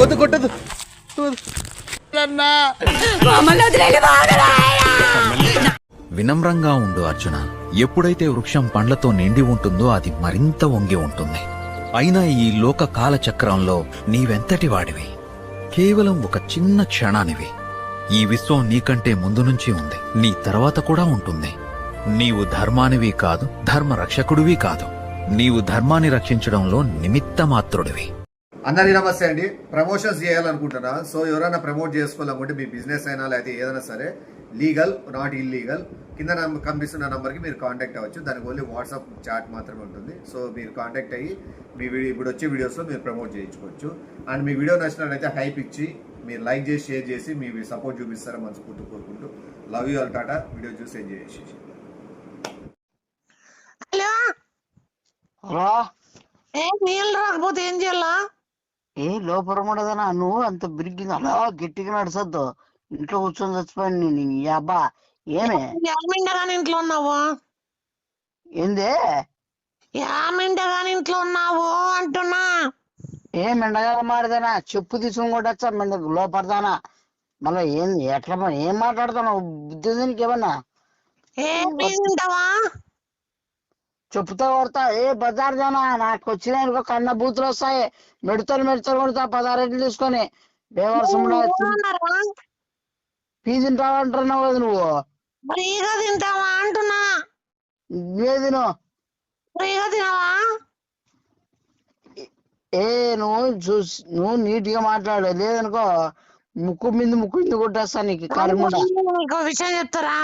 వద్దు కొట్టదు. వినమ్రంగా ఉండు అర్జున. ఎప్పుడైతే వృక్షం పండ్లతో నిండి ఉంటుందో అది మరింత వంగి ఉంటుంది. అయినా ఈ లోక కాలచక్రంలో నీవెంతటి వాడివి? కేవలం ఒక చిన్న క్షణానివి. ఈ విశ్వం నీకంటే ముందు నుంచి ఉంది, నీ తర్వాత కూడా ఉంటుంది. నీవు ధర్మానివి కాదు, ధర్మ రక్షకుడివి కాదు. నీవు ధర్మాన్ని రక్షించడంలో నిమిత్త మాత్రుడివి. అందరికీ నమస్తే అండి. ప్రమోషన్స్ చేయాలనుకుంటున్నా. సో ఎవరైనా ప్రమోట్ చేసుకోవాలనుకుంటే మీ బిజినెస్ అయినా లేకపోతే ఏదైనా సరే, లీగల్ నాట్ ఇల్లీగల్, కింద కనిపిస్తున్న నంబర్కి మీరు కాంటాక్ట్ అవ్వచ్చు. దానికి ఓన్లీ వాట్సాప్ చాట్ మాత్రమే ఉంటుంది. సో మీరు కాంటాక్ట్ అయ్యి మీ ఇప్పుడు వచ్చే వీడియోస్లో మీరు ప్రమోట్ చేయించుకోవచ్చు. అండ్ మీ వీడియో నచ్చినట్లయితే హైప్ ఇచ్చి మీరు లైక్ చేసి షేర్ చేసి మీ సపోర్ట్ చూపిస్తారని మనస్ఫూర్తి కోరుకుంటూ love you all. Tata. Video చూసి ఎంజాయ్ చేసేసి. హలో, నీళ్ళు రాకపోతే ఏం చేయాలా? లోపల ఉండదనా? నువ్వు అంత బిరిగ్గి అలా గట్టిగా నడసద్దు. ఇంట్లో కూర్చొని చచ్చిపోయాను నేను. ఈ అబ్బా ఏమే యామిండగాని ఇంట్లో ఉన్నావు? ఏందే యామిండగాని ఇంట్లో ఉన్నావు అంటున్నా. ఏం ఎండగాల మాడదానా? చెప్పు తీసుకుని కొట్టచ్చా లోపడదానా? మళ్ళీ ఏంది ఎట్లా ఏం మాట్లాడుతున్నావు? బుద్ధి దీనికి ఏమన్నా తింటావా? చెప్పుతో కొడతా. బజార్ జానా నాకు వచ్చిన కన్న బూతులు వస్తాయి. మెడతలు కొడతా 16 రెట్లు తీసుకొని. పీ తింటావా అంటున్నావు కదా నువ్వు? ఫ్రీగా తింటావా అంటున్నా. ఏది ఫ్రీగా తినవా? నువ్వు నీట్ గా మాట్లాడు. లేదనుకో ముక్కు మీద కొట్టేస్తా నీకు. నీకు విషయం చెప్తారా?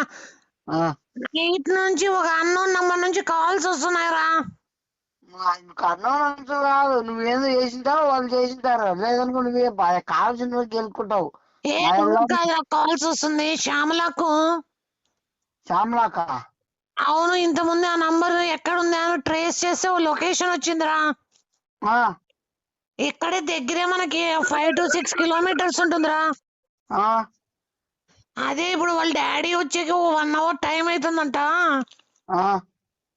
ఇటు నుంచి ఒక అన్నోన్ నంబర్ నుంచి కాల్స్ వస్తున్నాయిరా. అన్నం నుంచి కాదు, నువ్వేందో చేసింటావు, వాళ్ళు చేసింటారు. లేదనుకో నువ్వే కావాల్సిన గెలుపుకుంటావు. కాల్స్ వస్తుంది శ్యామలకు. శ్యామలాక? అవును, ఇంత ముందు ఆ నంబర్ ఎక్కడుంది అని ట్రేస్ చేస్తే లొకేషన్ వచ్చిందిరా. ఇక్కడే దగ్గరే మనకి 5 to 6 కిలోమీటర్స్ ఉంటుందిరా. అదే ఇప్పుడు వాళ్ళ డాడీ వచ్చేకి 1 hour టైం అవుతుందంట.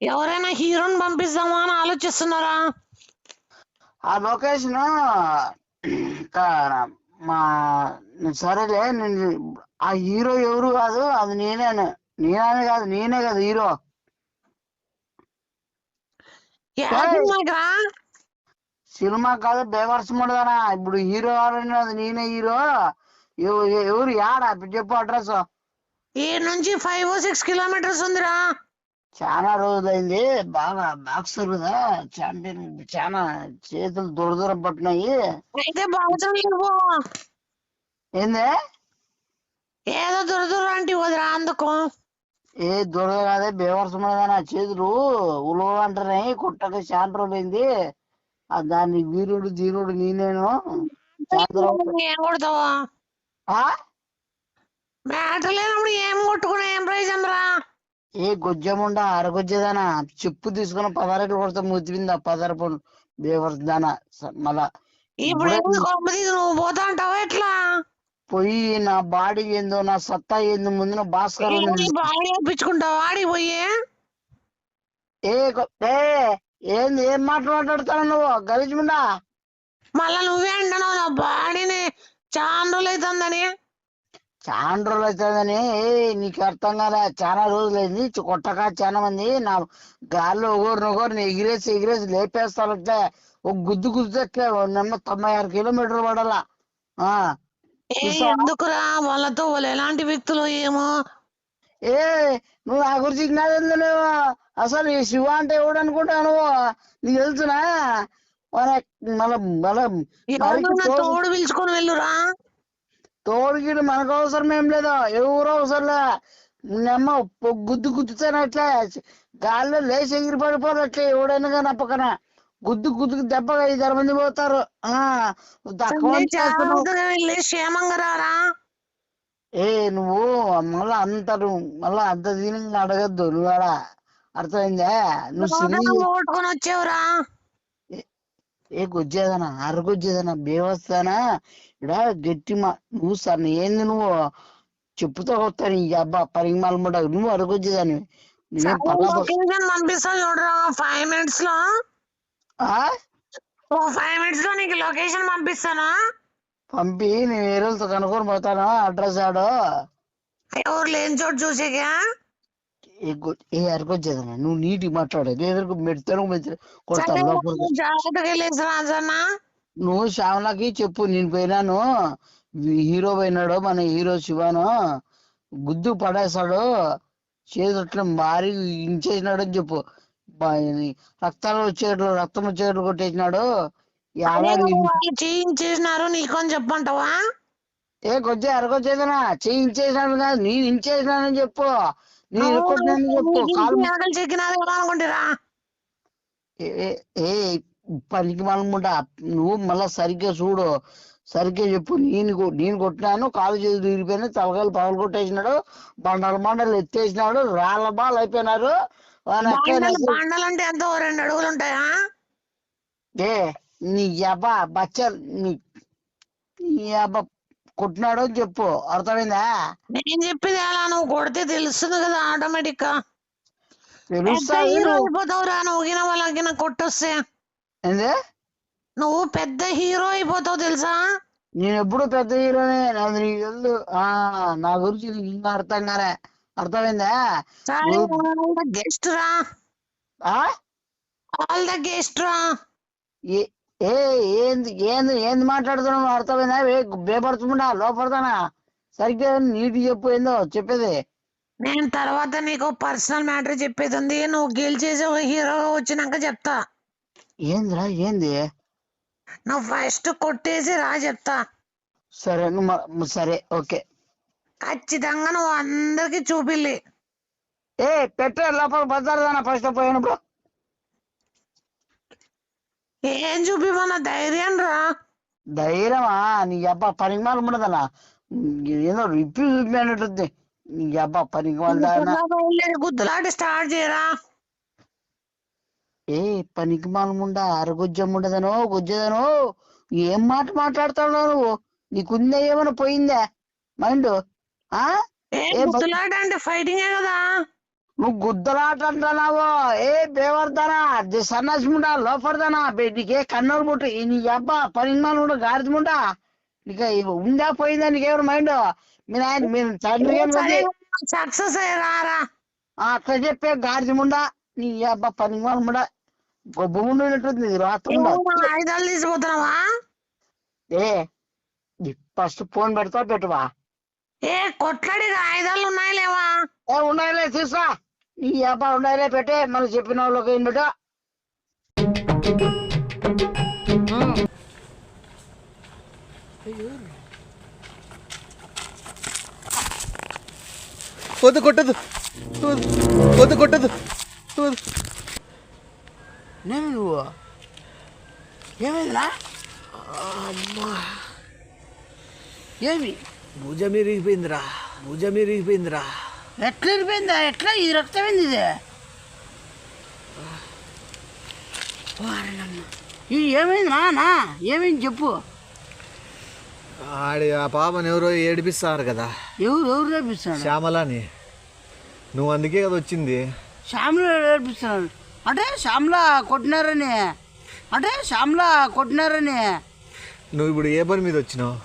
ఎవరైనా హీరోని పంపిస్తామా అని ఆలోచిస్తున్నారా? ఆ లొకేషన్ సరేలే. ఆ హీరో ఎవరు కాదు, అది నేనే కాదు హీరో. సినిమా కాదు, బేవర్స్ ఉండదనా. ఇప్పుడు హీరో ఎవరైనా అది నేనే హీరో. ఎవరు యాడా చెప్పు అడ్రస్. ఈ నుంచి 5 or 6 కిలోమీటర్స్ ఉందిరా. చాలా రోజులైంది. బాగా బాక్సర్ కదా, చాంపియన్. చాలా చేతులు దూరం పట్టినాయి. అయితే బాగుంది. ఏందే ఏదో దూరం అంటే వదిరా అందుకు. దూరం కాదే, బేవర్స్ నా చేతులు ఉలవ అంటున్నాయి. కొట్టక చాలా రోజులైంది. దాన్ని వీరుడు ధీరుడు నేనేను. ఏం కొడతావా? మ్యాటర్ లేనప్పుడు ఏం కొట్టుకున్నా ఏం ప్రయోజనం రా? గొజ్జముండా అరగొజ్జేదానా? చెప్పు తీసుకున్న 16 రెట్లు కొడతా మూతి మీద. 16 పనులు బేవర్స్ దానా. మళ్ళా ఇప్పుడు నువ్వు పోతా అంటావా ఎట్లా? పోయి నా బాడీ ఏందో, నా సత్తా ఏందో ముందు భాస్కర్ బాడీ ఒప్పించుకుంటావా ఆడికి పోయి? ఏంది ఏం మాట్లాడతావు నువ్వు గలిచిముండా? మళ్ళా నువ్వే అంటున్నావు నా బాడీని చాలా రోజులు అవుతుందని. చాలా రోజులు అవుతుందని నీకు అర్థం కాలే. చాలా రోజులైంది కొట్టక. చాలా మంది నా గాల్లో ఒకరినొకరిని ఎగిరేసి లేపేస్తారు. అట్లే ఒక గుద్దుతే 96 కిలోమీటర్లు పడాలా. ఎందుకురా వాళ్ళతో? వాళ్ళు ఎలాంటి వ్యక్తులు ఏమో. నువ్వు నా గురించి నాదేమో. అసలు ఈ శివ అంటే ఎవడు అనుకుంటావు నువ్వు? నీకు తెలుసునా? తోడు పిలుచుకొని వెళ్ళురా. తోడుగిడు మనకు అవసరం ఏం లేదు, ఎవరు అవసరంలే. నిమ్మ గుద్దుతానట్లే గాల్లో లేచి ఎగిరి పడిపోరట్లే. ఎవడైనా కానీ పక్కన గుద్దుకు దెబ్బగా 5-6 మంది పోతారు. క్షేమంగా రారా? నువ్వు మళ్ళా అంత దీనంగా అడగద్దు. నువ్వు ఆడ అర్థమైందా? నువ్వు వచ్చావురా. గొజ్జేదనా అరగొజ్జేదనా బేవస్తానా? ఇక్కడ గట్టి నువ్వు సార్ ఏంది నువ్వు చెప్పుతో వస్తాను. ఈ అబ్బా పరిమాల ముడ నువ్వు అరగొజ్జేదాన్ని. పంపిస్తా చూడరా 5 minutes లో. 5 minutes లో నీకు లొకేషన్ పంపిస్తాను. పంపి నేను ఏ రోజుతో కనుక్కొని పోతాను అడ్రస్ ఆడు. ఎవరు లేని చోటు చూసేగా ఏ అరకొచ్చేదన్నా నువ్వు నీటికి మాట్లాడు ఎదురు మెడతాను కొడతాను లోపలికి. జాగ్రత్తగా వెళ్ళేసి రాజన్న. నువ్వు శ్యామలకి చెప్పు నేను పోయినాను, హీరో పోయినాడు మన హీరో శివాను, గుద్దు పడేస్తాడు, చేతుట్లో భారీ ఇంచేసినాడు అని చెప్పు. రక్తం వచ్చేట్లు కొట్టేసినాడు. చేయించేసినారు నీకు అని చెప్పంటావా? ఏ కొద్ది అరకొచ్చేదనా చేయించేసినాడు కాదు నేను ఇంచేసినానని చెప్పు, నేను ఇరుక్కొట్టినానని చెప్పు. కాలు చెక్కినారు అనుకుంటారా? ఏ పనికి మనముంటా నువ్వు మళ్ళా సరిగ్గా చూడు, సరిగ్గా చెప్పు. నేను కొట్టినాను, కాలు చేతులు తిరిగిపోయినా, తలకాయలు పగలు కొట్టేసినాడు, బండలు ఎత్తేసినాడు, రాళ్ళ బాల్ అయిపోయినారు. బండలు అంటే ఎంత 2 అడుగులు ఉంటాయా? ఏ నీ అబ్బా బచ్చల్ నీ అబ్బా కొట్టినాడు అని చెప్పు, అర్థమైందా? నేను చెప్పేది ఎలా నువ్వు కొడితే తెలుస్తుంది కదా ఆటోమేటిక్ గా. తెలుస్తావు అయిపోతావురా నువ్వు గిన వాళ్ళ కొట్టొస్తే. ఏందే నువ్వు పెద్ద హీరో అయిపోతావు తెలుసా? నేను ఎప్పుడు పెద్ద హీరోనే, నీకు తెలుసు. నా గురించి నీకు ఇంకా అర్థం కాలే, అర్థమైందా? గెస్ట్ రా, ఆల్ ద గెస్ట్ రా. ఏంది ఏంది ఏంది మాట్లాడుతున్నావు అర్థమైందా? బేపడుతుంటా లోపడతానా? సరిగ్గా నీటి చెప్పు, ఏందో చెప్పేది. నేను తర్వాత నీకు పర్సనల్ మ్యాటర్ చెప్పేది ఉంది, నువ్వు గెలిచేసి ఒక హీరోగా వచ్చినాక చెప్తా. ఏందిరా ఏంది? నువ్వు ఫస్ట్ కొట్టేసి రా చెప్తా. సరే నువ్వు సరే ఓకే. ఖచ్చితంగా నువ్వు అందరికి చూపిల్లి. పెట్టే లోపల బజారుదానా ఫస్ట్ పోయినప్పుడు. ఏం చూపిమన్నా ధైర్యం రా. ధైర్యమా నీ అబ్బా పనికి మాల ఉండదనా, ఏదో రిప్పి చూపినట్టుంది నీ అబ్బా పనికి మాల. గుద్దులాట స్టార్ట్ చేయరా. పనికి మాలముండ అరగుజ్జముండదనో గుజ్జదనో ఏం మాట మాట్లాడుతున్నావు నువ్వు? నీకుందా ఏమైనా పోయిందా మైండ్? గుద్దులాట అంటే ఫైటింగే కదా. నువ్వు గుద్దలాట అంటున్నావు. బేవర్దానా సన్నాసిముండా లోపడదానా, నీకే కన్నూరు ముట్టు నీ అబ్బా పనికి మాలముండ గాడిదముండా. నీకు ఉందా పోయిందా నీకేమైనా మైండ్? మీరు ఆయన మీరు సక్సెస్ అయ్యారా అట్లా చెప్పే గాడిదముండా నీ అబ్బా పనికి మాలముండా. బొమ్ముంటుంది ఆయుధాలు తీసుకుపోతున్నావా? ఫస్ట్ ఫోన్ పెడతావు పెట్టువా? కొట్లాడి ఆయుధాలు ఉన్నాయి లేవా? ఉన్నాయిలే తీసురా నీ అబ్బా, ఉన్నాయిలే పెట్టే మనం చెప్పిన వాళ్ళకి ఏంటో. వద్దు కొట్టదు, వద్దు కొట్టదు. నేను నువ్వు ఏమైందిరా? అమ్మా ఏమి భుజం ఇరిగిపోయిందిరా, భుజం ఇరిగిపోయిందిరా. ఎట్లా ఇరిపోయిందా? ఎట్లా ఈ రక్తమైంది ఇది? ఏమైంది నానా? ఏమైంది చెప్పు. ఆ పాపని ఎవరో ఏడిపిస్తారు కదా. ఎవరు ఏడిపిస్తాడు? శ్యామలని. నువ్వు అందుకే కదా వచ్చింది. శ్యామల ఏడిపిస్తున్నాడు అంటే శ్యామల కొట్టినారని, అంటే శ్యామల కొట్టినారని. నువ్వు ఇప్పుడు ఏ పని మీద వచ్చినావు?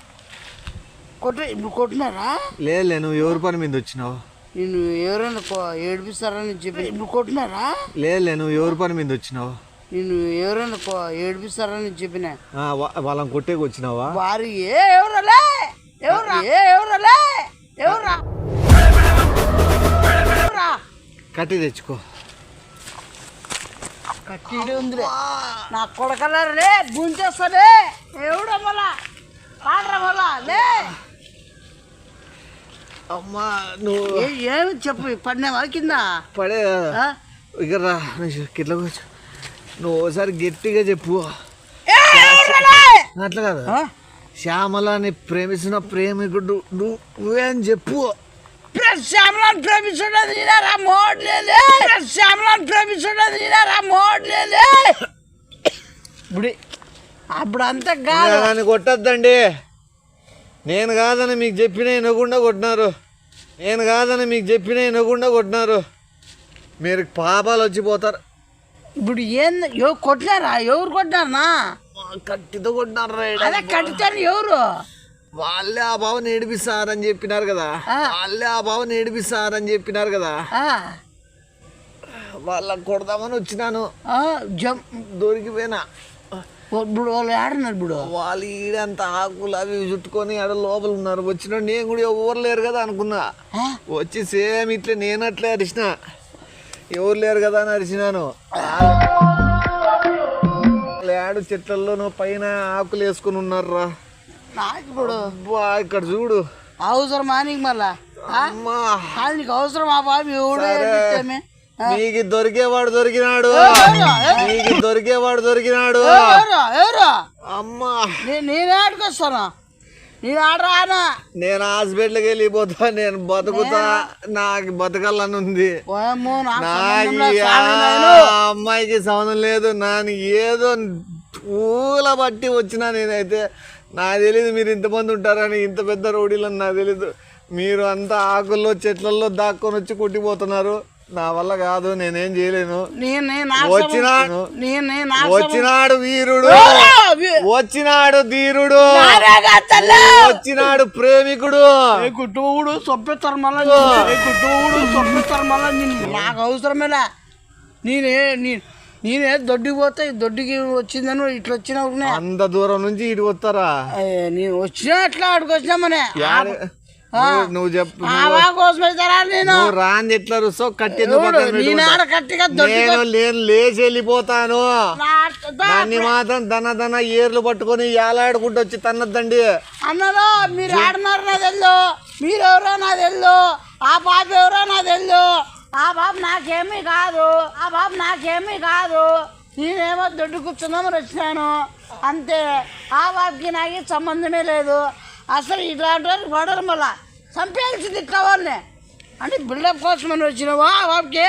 ఇప్పుడు కొట్టినారా? లేదులే, నువ్వు ఎవరి పని మీద వచ్చినావు? నేను ఎవరైనా ఏడిపిస్తారని చెప్పి. ఇప్పుడు కొట్టినారా? లేదులే, నువ్వు ఎవరి పని మీద వచ్చినావు? నేను ఎవరైనా ఏడిపిస్తారని చెప్పిన. వాళ్ళని కొట్టేకి వచ్చినావా? వారి ఎవరలే ఎవరా కట్టి తెచ్చుకో. కట్టి ఉందిలే నా కొడకలే గుంచేస్తానే ఎవడమ్మలా కాడరమ్మలా లే. అమ్మా నువ్వు ఏమి చెప్పు, పడినావా కింద? పడే ఇక్కడ రా, కిట్ల కూర్చో. నువ్వు ఒకసారి గట్టిగా చెప్పు. అట్లా కదా, శ్యామలని ప్రేమిస్తున్న ప్రేమికుడు నువ్వేం చెప్పు. శ్యామలను ప్రేమించున్నది నేనారా మోడలే, శ్యామలను ప్రేమించున్నది నేనారా మోడలే. ఇప్పుడు అప్పుడు అంతా కాదు కొట్టద్దండి. నేను కాదని మీకు చెప్పిన వినకుండా కొట్టినారు, నేను కాదని మీకు చెప్పిన వినకుండా కొట్టినారు. మీరు పాపాలు వచ్చిపోతారు. ఇప్పుడు ఏంది కొట్టినారా? ఎవరు కొట్టినారనా? కట్టితో కొట్టినారా? అదే కట్టితే ఎవరు? వాళ్ళే ఆ బావని ఏడిపిస్తారని చెప్పినారు కదా, వాళ్ళే ఆ బావని ఏడిపిస్తారని చెప్పినారు కదా, వాళ్ళకి కొడదామని వచ్చినాను. దొరికిపోయినా. ఇప్పుడు వాళ్ళు ఆడున్నారు. ఇప్పుడు వాళ్ళు ఈడంత ఆకులు అవి చుట్టుకొని ఆడ లోపల ఉన్నారు. వచ్చిన నేను కూడా ఎవరు లేరు కదా అనుకున్నా. వచ్చి సేమ్ ఇట్లా నేను అట్లే అరిచిన, ఎవరు లేరు కదా అని అరిచినాను. ఆడు చెట్లలో పైన ఆకులు వేసుకుని ఉన్నారా. నాకు ఇప్పుడు ఇక్కడ చూడు. అవసరమా నీకు మళ్ళా? నీకు అవసరం ఆ బాబు ఎవడు? నీకు దొరికేవాడు దొరికినాడు, నీకు దొరికేవాడు దొరికినాడు. అమ్మా నేను ఆడుకొస్తాను, నేను ఆడరానా. నేను హాస్పిటల్కి వెళ్ళిపోతా, నేను బతుకుతా, నాకు బతకాలని ఉంది. అమ్మాయికి సంబంధం లేదు. నాని ఏదో పూల బట్టి వచ్చినా నేనైతే. నాకు తెలీదు మీరు ఇంతమంది ఉంటారని, ఇంత పెద్ద రోడీలని నాకు తెలీదు. మీరు అంతా ఆకుల్లో చెట్లలో దాక్కొని వచ్చి కొట్టిపోతున్నారు. నా వల్ల కాదు, నేనేం చేయలేను. వచ్చినాడు వీరుడు, వచ్చినాడు ధీరుడు, వచ్చినాడు ప్రేమికుడు. కుటుంబుడు సొప్పిస్తారు మళ్ళా, కుటుంబుడు సొప్పిస్తారు మళ్ళా. నాకు అవసరమేలా. నేనే దొడ్డికి పోతే దొడ్డికి వచ్చిందని ఇట్లా వచ్చినా. అంత దూరం నుంచి ఇటు వస్తారా? నేను వచ్చినా అట్లా అక్కడికి వచ్చినామనే. నువ్వు చెప్పు నేను రాంది ఎట్లా రుసో కట్టి నేను లేచి వెళ్ళిపోతాను. దాన్ని మాత్రం దన ఏర్లు పట్టుకొని ఏలాడుకుంటూ వచ్చి తన్నద్దండి. అన్నలో మీరు ఆడినారు నా తెల్లు, మీరెవరో నా తెల్లు, ఆ పాప ఎవరో నా తెల్లు. ఆ బాబు నాకేమీ కాదు, ఆ బాబు నాకేమీ కాదు. నేనేమో దొడ్డు కూర్చుందామని వచ్చినాను అంతే. ఆ బాబుకి నాకు సంబంధమే లేదు. అసలు ఇట్లాంటి వాళ్ళు గొడవలు మళ్ళా చంపేయాల్సింది ఇట్లా వాళ్ళని. అంటే బిల్డప్ కోసమని వచ్చినావా? ఆ బాబుకి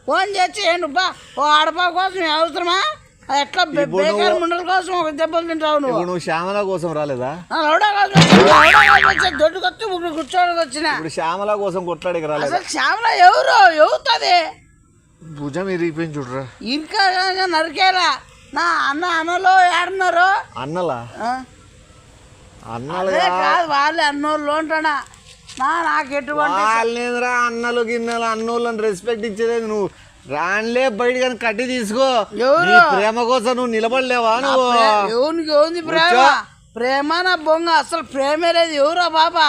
ఫోన్ చేసి ఏంటి బా ఓ ఆడపా కోసం అవసరమా? ఎట్లా బేకారు ముండల కోసం ఒక దెబ్బలు తింటావు నువ్వు. శ్యామల కోసం రాలేదా? దొడ్డుకొచ్చి కూర్చోడానికి వచ్చిన. శ్యామల కోసం కొట్లాడికి రాలేదు. అసలు శ్యామల ఎవరు అవుతుంది? భుజం ఇరిగిపోయింది చూడరా. ఇంకా నరికేలా నా అన్నలో ఏడున్నారు. అన్నలా కాదు వాళ్ళే అన్నోళ్ళు అంటాడా. నాకు ఎటువంటి వాళ్ళేదురా అన్నలు గిన్నెలు అన్నోళ్ళని రెస్పెక్ట్ ఇచ్చేది. నువ్వు రాన్లే బయట కానీ కట్టి తీసుకో. నీ ప్రేమ కోసం నువ్వు నిలబడలేవా? నువ్వు ఎవరికి ఉంది ప్రేమ? ప్రేమ నా బొంగ, అసలు ప్రేమే లేదు. ఎవరా బాబా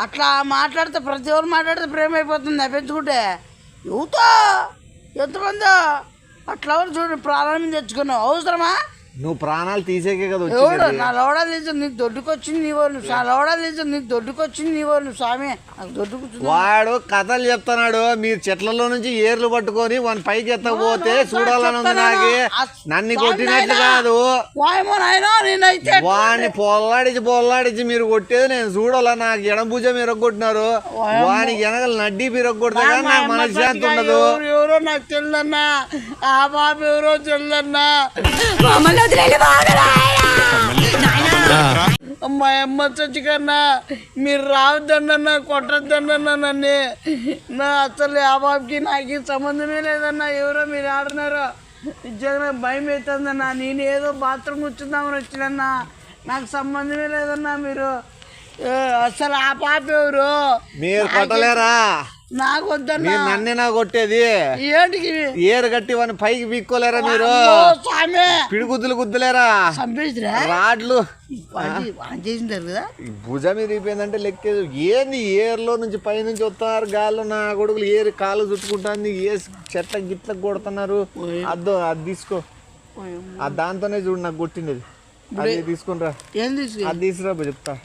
అట్లా మాట్లాడితే, ప్రతి ఒక్కరు మాట్లాడితే ప్రేమ అయిపోతుంది పెంచుకుంటే. యువతో ఎంతమందో అట్లా చూడు ప్రారంభం తెచ్చుకున్నావు. అవసరమా? నువ్వు ప్రాణాలు తీసేకే కదా ఎవడు నా లోడా లేదు. నీకు దొడ్డుకొచ్చింది నీ వాళ్ళు, నా లోడా లేదు. నీకు దొడ్డుకొచ్చింది నీ వాళ్ళు. స్వామి నాకు దొడ్డుకు వాడు కథలు చెప్తున్నాడు. మీరు చెట్లలో నుంచి ఏర్లు పట్టుకొని వాని పైకి ఎత్తకపోతే చూడాలని ఉంది. నాకు నన్ను కొట్టినట్లు కాదు, వాడిని పొల్లాడించి మీరు కొట్టేది నేను చూడాల. నాకు ఎడం భుజం ఇరగొట్టినారు, వానికి వెనకల నడ్డి ఇరగొడతా కానీ నాకు మనశ్శాంతి ఉండదు. ఎవరో నాకు తెలియదన్నా, ఆ బాబు ఎవరో తెలియదన్నా. మా అమ్మ చచ్చి కన్నా మీరు రావద్దన్నా, కొట్టద్దన్నా నన్ను. నా అసలు ఆ బాబుకి నాకు సంబంధమే లేదన్నా. ఎవరో మీరు ఆడుతున్నారో నిజంగా భయం అవుతుందన్నా. నేను ఏదో బాత్రూమ్ కూర్చుందామని వచ్చినన్నా, నాకు సంబంధమే లేదన్నా. మీరు అసలు ఆ పాప ఎవరు? మీరు కొట్టలేరా? నాకు వద్దన్నా. నన్నే నా కొట్టేది ఏంటికి? ఏరు కట్టి వాడిని పైకి పీక్కోలేరా? మీరు పిడిగుద్దులు గుద్దులేరా? రాడ్లు చేసింటారు కదా. భుజం ఇరిగిపోయిందంటే లెక్కేది ఏంది? ఏరులో నుంచి పై నుంచి వస్తున్నారు గాల్లో. నా కొడుకులు ఏరు కాలు చుట్టుకుంటుంది, ఏ చెట్ల గిట్లకు కొడుతున్నారు. అద్దో అది తీసుకో, అది దాంతోనే చూడు నాకు కొట్టింది. అది తీసుకునిరా. ఏం తీసుకు? అది తీసుకురా చెప్తా.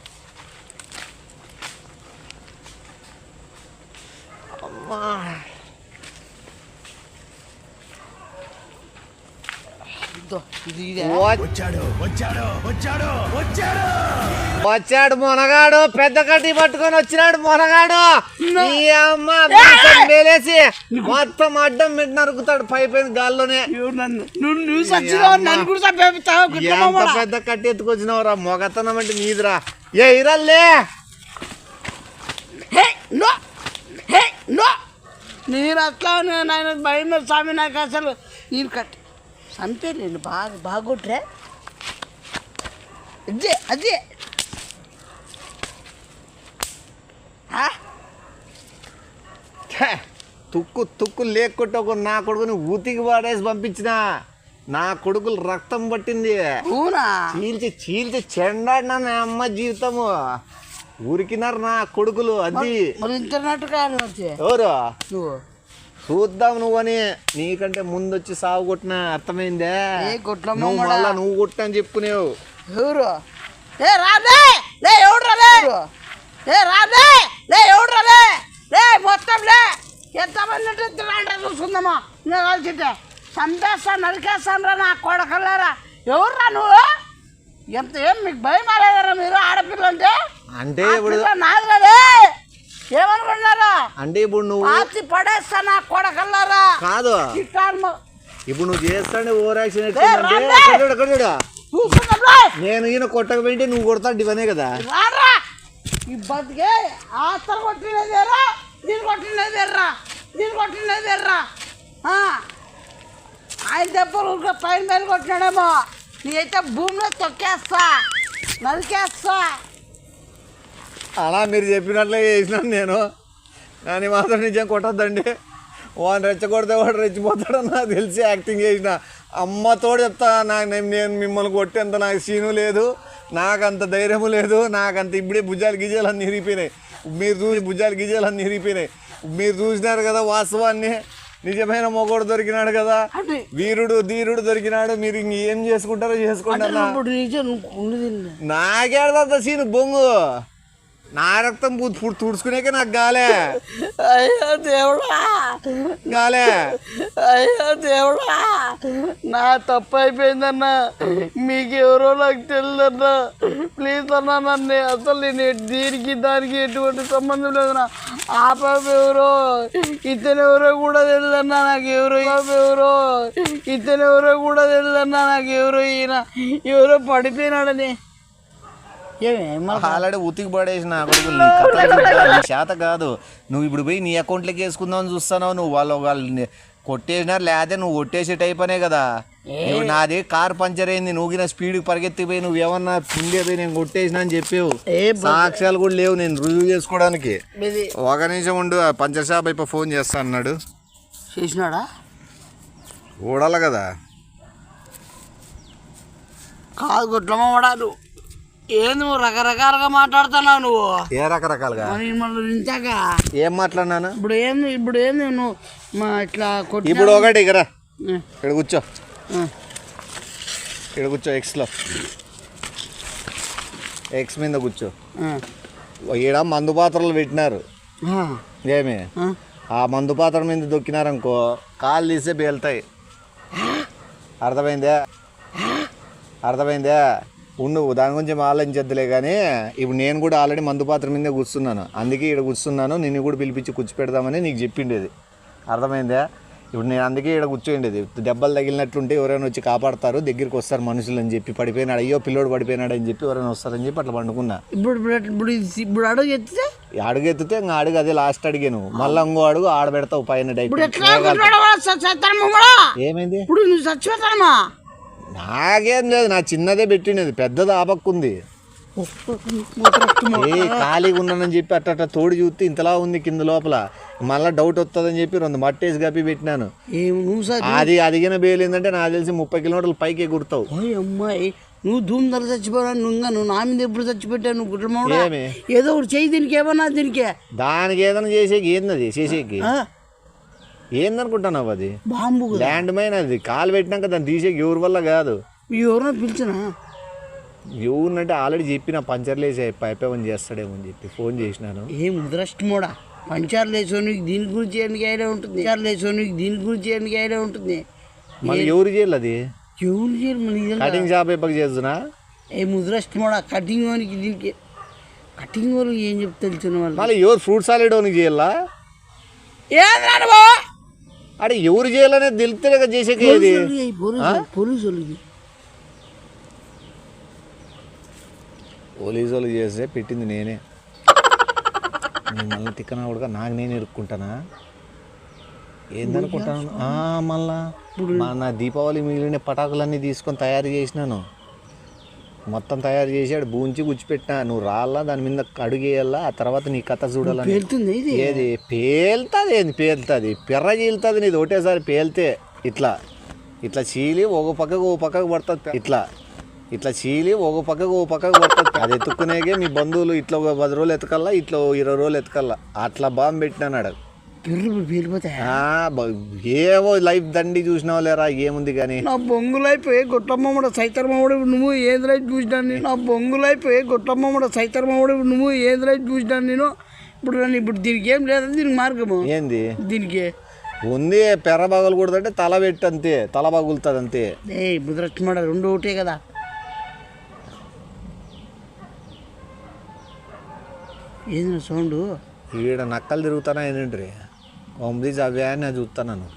వచ్చాడు మొనగాడు, పెద్ద కట్టి పట్టుకొని వచ్చినాడు మొనగాడు. ఈ అమ్మ వేలేసి మొత్తం అడ్డం పెట్టి నరుకుతాడు పైపోయింది గాల్లోనే. ఎంత పెద్ద కట్టి ఎత్తుకొచ్చినావురా? మొగతనం అంటే నీదిరా. ఏ ఇరల్లే నేను అట్లా నాయన భయం స్వామి. నాకు అసలు నేను కట్టి చంపేలేండి. బాగా కొట్టరే అదే అదే తుక్కు లేకుంటే ఒక నా కొడుకుని ఊతికి వాడేసి పంపించిన నా కొడుకులు రక్తం పట్టింది. చీల్చి చెండాడినా నా అమ్మ జీవితము. ఊరికినారు నా కొడుకులు. అది ఎవరు చూద్దాం నువ్వని నీకంటే ముందు వచ్చి సాగు కొట్టిన అర్థమైందే. నువ్వు మళ్ళా నువ్వు కొట్టని చెప్పునేవు. ఎవరు మొత్తం ఎంతమంది చూసుకుందామా చంపేస్తా నరికేస్తాను రా నా కొడకల్లారా. ఎవర్రా నువ్వు? ఎంత ఏం మీకు భయం అలేదరా మీరు ఆడపిల్ల అంటే ఇప్పుడు నాదులే ఏమనుకున్నారా? అంటే ఇప్పుడు నువ్వు ఆస్తి పడేస్తా నా కొడకల్లారా. కాదు ఇప్పుడు నువ్వు చేస్తానే ఓరాక్షన్ నేను ఈయన కొట్టకపోయింటే నువ్వు కొడతాడు ఇవనే కదా. ఈ బతికే ఆస్త కొట్టినదేరా దీన్ని కొట్టినదేర్రా దీన్ని కొట్టినదేర్రా. ఆయన దెబ్బలు పైన కొట్టినాడేమో నీకైతే భూమిలో తొక్కేస్తా నరికేస్తా. అలా మీరు చెప్పినట్లే చేసినాను నేను. కానీ మాత్రం నిజం కొట్టద్దండి. వాడిని రెచ్చగొడితే వాడు రెచ్చిపోతాడని నాకు తెలిసి యాక్టింగ్ చేసిన. అమ్మతోడు చెప్తా నేను మిమ్మల్ని కొట్టేంత నాకు సీను లేదు, నాకంత ధైర్యము లేదు, నాకంత ఇప్పుడే భుజాలు గిజాలు అన్నీ ఇరిగిపోయినాయి. మీరు చూసి భుజాలు గిజాలు అన్నీ ఇరిగిపోయినాయి. మీరు చూసినారు కదా వాస్తవాన్ని. నిజమైన మొగోడు దొరికినాడు కదా, వీరుడు ధీరుడు దొరికినాడు. మీరు ఇంకేం చేసుకుంటారో చేసుకోండి అన్న. నాకేడదంత సీను బొంగు. నా రక్తం తుడుచుకునేకే నాకు గాలే. అయ్యో దేవుడా గాలే. అయ్యో దేవుడా నా తప్పు అయిపోయిందన్నా. మీకు ఎవరో నాకు తెలియదన్నా. ప్లీజ్ అన్నా నన్ను. అసలు నేను దీనికి దానికి ఎటువంటి సంబంధం లేదన్నా. ఆ పాప ఎవరో ఇతనెవరో కూడా తెలియదన్నా నాకు. ఎవరో ఇతనెవరో కూడా తెలియదన్నా నాకు. ఎవరో పడిపోయినాడని ఆల్రెడీ ఉతికి పడేసిన కొడుకు. చేత కాదు. నువ్వు ఇప్పుడు పోయి నీ అకౌంట్లోకి వేసుకుందామని చూస్తున్నావు. నువ్వు వాళ్ళు కొట్టేసినారు, లేదా నువ్వు కొట్టేసే టైప్ అనే కదా. నువ్వు నాది కార్ పంచర్ అయింది, నువ్వు నా స్పీడ్కి పరిగెత్తిపోయి నువ్వు ఏమన్నా పిండి పోయి నేను కొట్టేసినా అని చెప్పావు. సాక్ష్యాలు కూడా లేవు నేను రుజువు చేసుకోవడానికి. ఒక నిమిషం ఉండు, పంచర్ షాప్ అయిపోయి ఫోన్ చేస్తా అన్నాడు. చేసినాడా? ఓడాలి కదా. కాదు గుట్లమ్మ వాడాలు. ఏంది నువ్వు రకరకాలుగా మాట్లాడుతున్నావు నువ్వు? ఏ రకరకాలుగా? ఏం మాట్లాడినాను? ఇప్పుడు ఏంది నువ్వు ఇట్లా ఇప్పుడు ఒకటి ఇక్కడ ఇక్కడ కూర్చో, ఇక్కడ కూర్చో. ఎక్స్ మీద కూర్చో. ఈడ మందు పాత్రలు పెట్టినారు. ఏమి ఆ మందు పాత్ర మీద దొక్కినారనుకో కాళ్ళు తీసే బేలుతాయి. అర్థమైందే? ఉండు, దాని గురించి ఆలోచించద్దులే. కానీ ఇప్పుడు నేను కూడా ఆల్రెడీ మందు పాత్ర మీదే కూర్చున్నాను. అందుకే ఇక్కడ కూర్చున్నాను. నిన్ను కూడా పిలిపించి కూర్చోపెడదామని నీకు చెప్పిండేది. అర్థమైందా? ఇప్పుడు నేను అందుకే ఇక్కడ కూర్చోండేది. దెబ్బలు తగిలినట్లుంటే ఎవరైనా వచ్చి కాపాడతారు, దగ్గరికి వస్తారు మనుషులు అని చెప్పి. పడిపోయినాడు, అయ్యో పిల్లోడు పడిపోయినాడు అని చెప్పి ఎవరైనా వస్తారని చెప్పి అట్లా పండుకున్నా. ఇప్పుడు అడుగు ఎత్తితే ఇంకా అడుగు, అదే లాస్ట్ అడిగాను. మళ్ళీ ఇంకో అడుగు ఆడబెడతావు పైన డైరెక్ట్. ఏమైంది? నాకేం లేదు, నా చిన్నదే పెట్టినది, పెద్దది ఆపక్కుంది. ఖాళీగా ఉన్నానని చెప్పి అట్ట తోడు చూస్తే ఇంతలా ఉంది కింద లోపల. మళ్ళీ డౌట్ వస్తుందని చెప్పి 2 మట్టేసి కప్పి పెట్టినాను. అది అదిగిన బేలు ఏంటంటే నాకు తెలిసి 30 కిలోమీటర్ల పైకి ఎగురుతావు. అమ్మాయి నువ్వు ధూమ్ ధర చచ్చిపోరా. నువ్వు నా మీద ఎప్పుడు చచ్చిపెట్టావు? నువ్వు గుడ్లమ్మ ఏదో ఒకటి చెయ్యి దీనికి. ఏమన్నా దానికి ఏదైనా చేసేకి ఏంది? చేసేకి ఏందనుకుంటున్నావు? అది బాంబు ల్యాండ్ మైన్. అది కాలు పెట్టినాక దాన్ని తీసేకి ఎవరి వల్ల కాదు. ఎవరన్నా పిలిచినా? ఎవరినంటే ఆల్రెడీ చెప్పిన పంచర్లు వేసి పైపేమని చేస్తాడేమో అని చెప్పి ఫోన్ చేసినాను. ఏం ముద్రష్టమోడా? పంచర్లు వేసోనికి దీని గురించి ఎందుకు ఐడియా ఉంటుంది? దీని గురించి ఎందుకు ఐడియా ఉంటుంది? మళ్ళీ ఎవరు చేయాలి? అది ఎవరు చేయాలి? కటింగ్ షాప్ అయిపోయి చేస్తున్నా. ఏ ముద్రష్టమోడా? కటింగ్ వానికి దీనికి కటింగ్ వాళ్ళు ఏం చెప్తే తెలుసు వాళ్ళు. మళ్ళీ ఎవరు ఫ్రూట్ సాలెడ్ ఓనికి చేయాలా? ఏమో అడే ఎవరు చేయాలనేది తెలిస్తే కదా చేసేది. పోలీసు వాళ్ళు చేస్తే పెట్టింది నేనే. మళ్ళీ తిక్కనా కూడా నాకు నేను ఇరుక్కుంటానా? ఏందనుకుంటాను? మళ్ళా నా దీపావళి మిగిలిన పటాకులన్నీ తీసుకొని తయారు చేసినాను. మొత్తం తయారు చేసాడు బూంచి గుచ్చిపెట్టినా నువ్వు రాళ్ళా దాని మీద అడుగేయాలా ఆ తర్వాత నీ కథ చూడాలని ఏది పేలుతుంది ఏంది పేలుతుంది పెర్ర చీలుతుంది నీది ఒకటేసారి పేలితే ఇట్లా ఇట్లా చీలి ఒక పక్కకు పడుతుంది ఇట్లా చీలి ఒక పక్కకు పడుతుంది అది ఎత్తుక్కునేకే మీ బంధువులు ఇట్లా ఒక 10 రోజులు ఎతకల్లా ఇట్లా 20 రోజులు ఎతకల్లా అట్లా బాంబు పెట్టినాడు ఏవో లైఫ్ దండి చూసినావు లేరా ఏముంది కానీ నా బొంగులైపోయి గొట్టమ్మమ్మడ సైతర్మమ్మడు నువ్వు ఏది రైట్ చూసినాను నేను నా బొంగులైపోయి గొట్టమ్మమ్మడ సైతర్మమ్మడు నువ్వు ఏది రైట్ చూసినాను నేను ఇప్పుడు దీనికి ఏం లేదంటే దీనికి మార్గము ఏంది దీనికి ఉంది పెర్ర బాగులు కూడదంటే తల పెట్టి అంతే తల బాగులుతుంది అంతే ముద్రచ్చమాడ 2 ఒకటే కదా ఏంది నా సౌండ్ ఈడ నక్కలు తిరుగుతానా ఏంటంటే ఓమ్లీజ్ అవే అని నేను చూస్తాను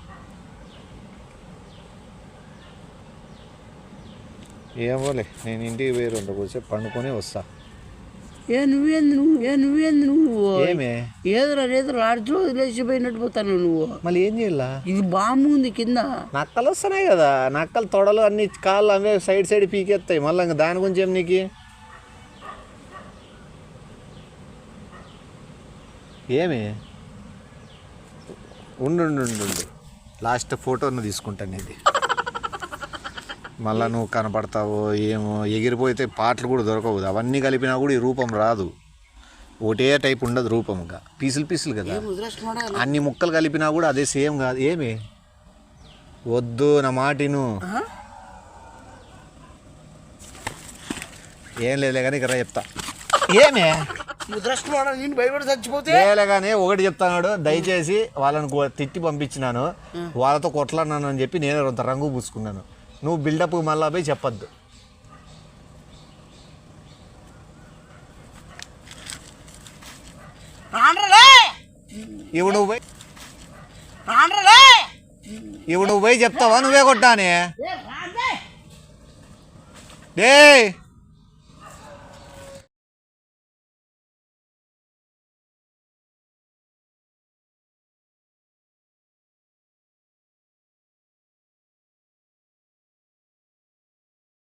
ఏమోలే నేను ఇంటికి పోయి 2 కూర్చొని పండుకొని వస్తా నువ్వేంది నువ్వు ఏమే ఏదో ఆడుతూ వదిలేసిపోయినట్టు పోతాను నువ్వు మళ్ళీ ఏం చేయాల ఇది బాంబు ఉంది కింద నక్కలు వస్తున్నాయి కదా నక్కలు తొడలు అన్ని కాళ్ళు అవే సైడ్ పీకెత్తాయి మళ్ళీ ఇంకా దాని గురించి ఏం నీకు ఏమి ఉండు లాస్ట్ ఫోటోను తీసుకుంటాను ఇది మళ్ళీ నువ్వు కనపడతావు ఏమో ఎగిరిపోతే పాటలు కూడా దొరకవు అవన్నీ కలిపినా కూడా ఈ రూపం రాదు ఒకటే టైప్ ఉండదు రూపంగా పీసులు కదా అన్ని ముక్కలు కలిపినా కూడా అదే సేమ్ కాదు ఏమి వద్దు నా మాటిను ఏం లేదులే కానీ ఇక్కడ చెప్తా ఏమే నేను భయపడి చచ్చిపోతే కానీ ఒకటి చెప్తాడు దయచేసి వాళ్ళని తిట్టి పంపించినాను వాళ్ళతో కొట్లాడినాను అని చెప్పి నేను కొంత రంగు పూసుకున్నాను నువ్వు బిల్డప్ మళ్ళా పోయి చెప్పద్దు ఇప్పుడు నువ్వు పోయి చెప్తావా నువ్వే కొట్టానే డే